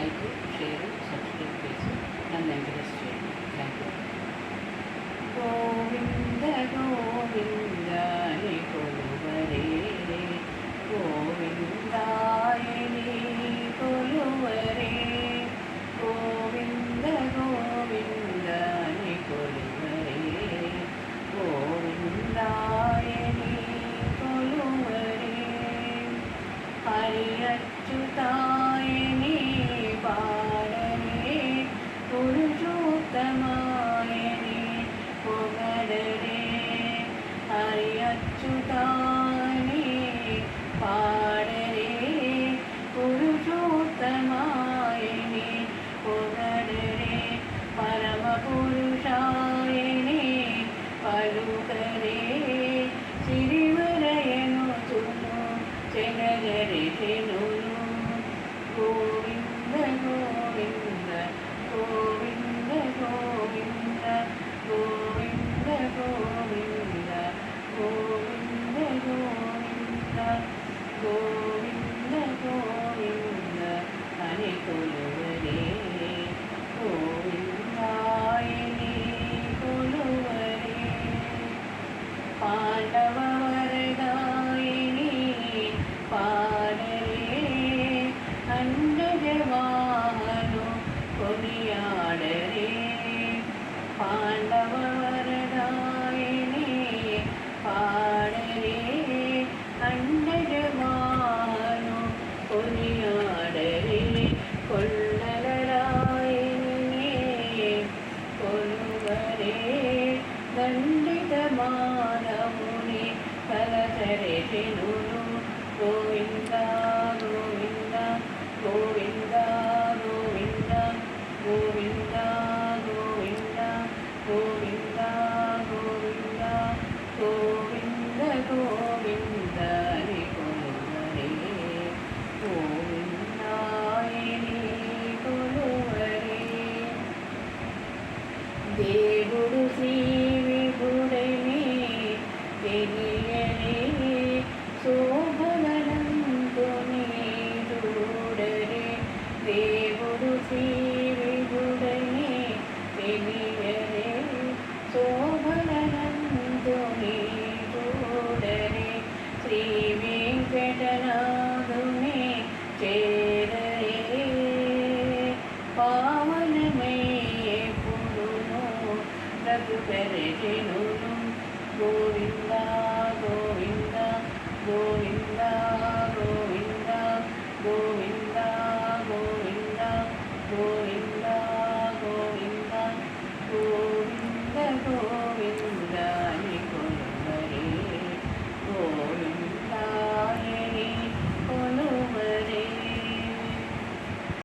Like, share, subscribe చేసి నన్ను encourage చేయండి. Thank you. గోవింద గోవింద ని కొలువరే, గోవిందాయని కొలువరే, గోవింద గోవింద ని కొలువరే, గోవిందాయని కొలువరే, హరి అచ్యుతాయని పాడరే, పురుషోత్తమాయని పొగడరే, హరి అచ్యుతాయని పాడరే, పురుషోత్తమాయని పొగడరే, పరమ పురుషాయని పలుకరే, సిరివరయను చును చెనగరి చెనును, గోవింద గోవింద గోవింద గోవింద గోవింద గోవింద గోవింద గోవింద గోవింద గోవింద అని కొలువరే, గోవిందాయని కొలువరే, పాండవ వరదాయిని పాడరే, అండజవాహను కొనియాడరే, పాండవ వరదాయిని పాడరే, అండజవాహను కొనియాడరే, కొల్లలరాయిని కొలువరే, దండిత మానవుని కలచరే చెనును, గోవింద గోవింద గోవింద గోవింద గోవింద గోవింద గోవింద గోవింద గోవింద గోవింద ని కొలువరే, గోవిందాయని కొలువరే, దేవుడు శ్రీ విభుడని తెలియని శోభనంతుని చూడరే, దేవుడు శ్రీ విభుడని తెలియరే, శోభనంతుని చూడరే, శ్రీ వెంకటనాథుని చేరరే, పావనమయ్యే పురును రఘుపరిజనును, గోవింద గోవింద గోవింద